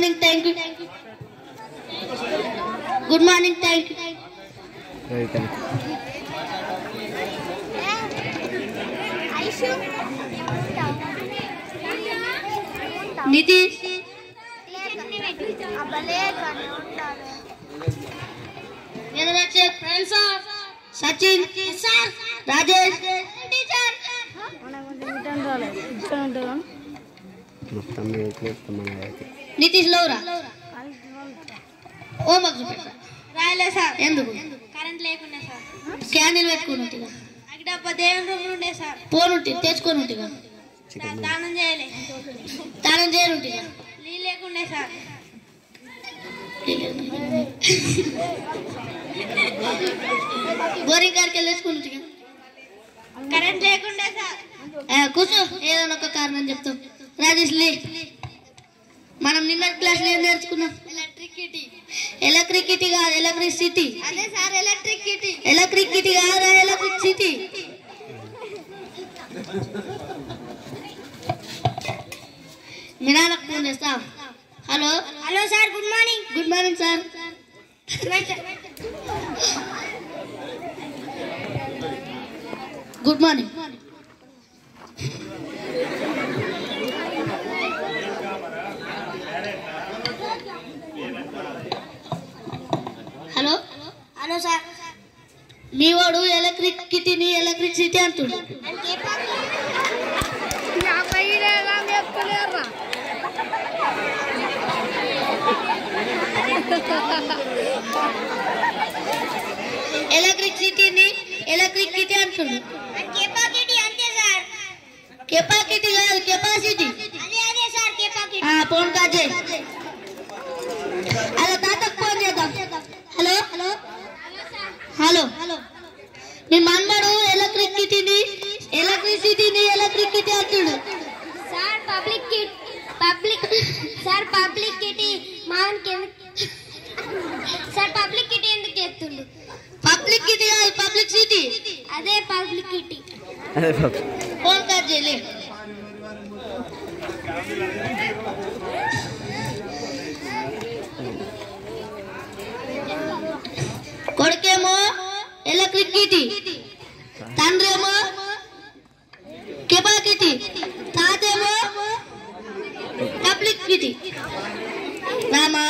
Thank you. Good morning. Thank you. Very thank you. Nitish. Sachin. Rajesh. Nitish Laura. రాయలే sir. ఎందుకు? Current లేకుండా sir. Candle పెట్టుకుని ఉంటిగా. అక్కడ దేవుని రూమ్ ఉండే సార్. పోనుంటి తెచ్చుకొని ఉంటిగా. దానం చేయలే. దానం చేయను ఉంటిగా. నీళ్ళు లేకుండే సార్. బోరింగ్ కాడికి వెళ్ళేసుకుని ఉంటిగా. కరెంట్ లేకుండే సార్. కూర్చో, ఏదైనా ఒక కారణం చెప్తాం. రాజేష్ లే. మనం నిన్న క్లాస్ లో ఏం నేర్చుకున్నాం? ఎలక్ట్రిసిటీ కాదు, ఎలక్ట్రిసిటీ. అదే సార్, ఎలక్ట్రిసిటీ కాదు, ఎలక్ట్రిసిటీ. మీ నాన్నకు ఫోన్ చేస్తా. Hello sir, good morning sir. Good morning. Hello sir, మీ వాడు ఎలక్ట్రిసిటీ అంటుండు. ఎలక్ట్రిసిటీ అంటుండు. కెపాసిటీ కాదు, కెపాసిటీ. ఫోన్ కాజే. అలా తాతకు ఫోన్ చేద్దాం. హలో మీ మన్మడు ఎలక్ట్రిసిటీ అంటుడు. సార్ పబ్లిక్ కిటీ ఎందుకు ఎత్తుండు? పబ్లిక్ కిటీ కాదు, పబ్లిక్ సిటీ. అదే పబ్లిక్ కిటీ. ఫోన్ కట్ చేయలే. కొడుకేమో ఎలక్ట్రిసిటీ, తండ్రేమో కెపాసిటీ, తాతేమో public city. Rama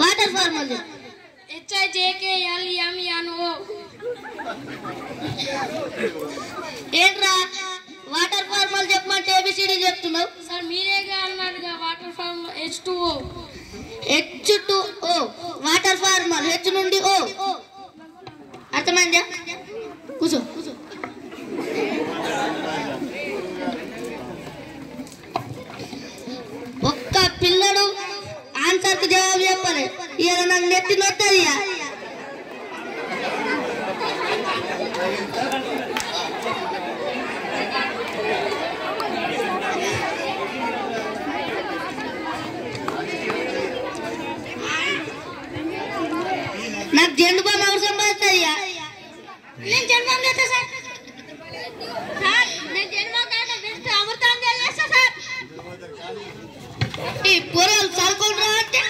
water formal HIJKLMNO. ఏంట్రా వాటర్ ఫార్మల్ చెప్పమంటే ఏబిసిడి చెప్తున్నావు? సార్ మీరేగా అన్నారుగా water formal H2O. H2O water formal, H నుండి O. అర్థమైందా? కూర్చో. ఒక్క పిల్లడు ఆన్సర్ కు జవాబు చెప్పాలి. ఇవాళ నాకు నెత్తి నొత్తది. నాకు జెండు బామ్ అవసరం పడుతుంది. నేను జెండు బామ్ చేస్తా సార్. నేను జెండు బామ్ కంటే బెస్ట్ అమృతం చేస్తా సార్. ఈ పొరలు చదువుకుంటున్నా అంటే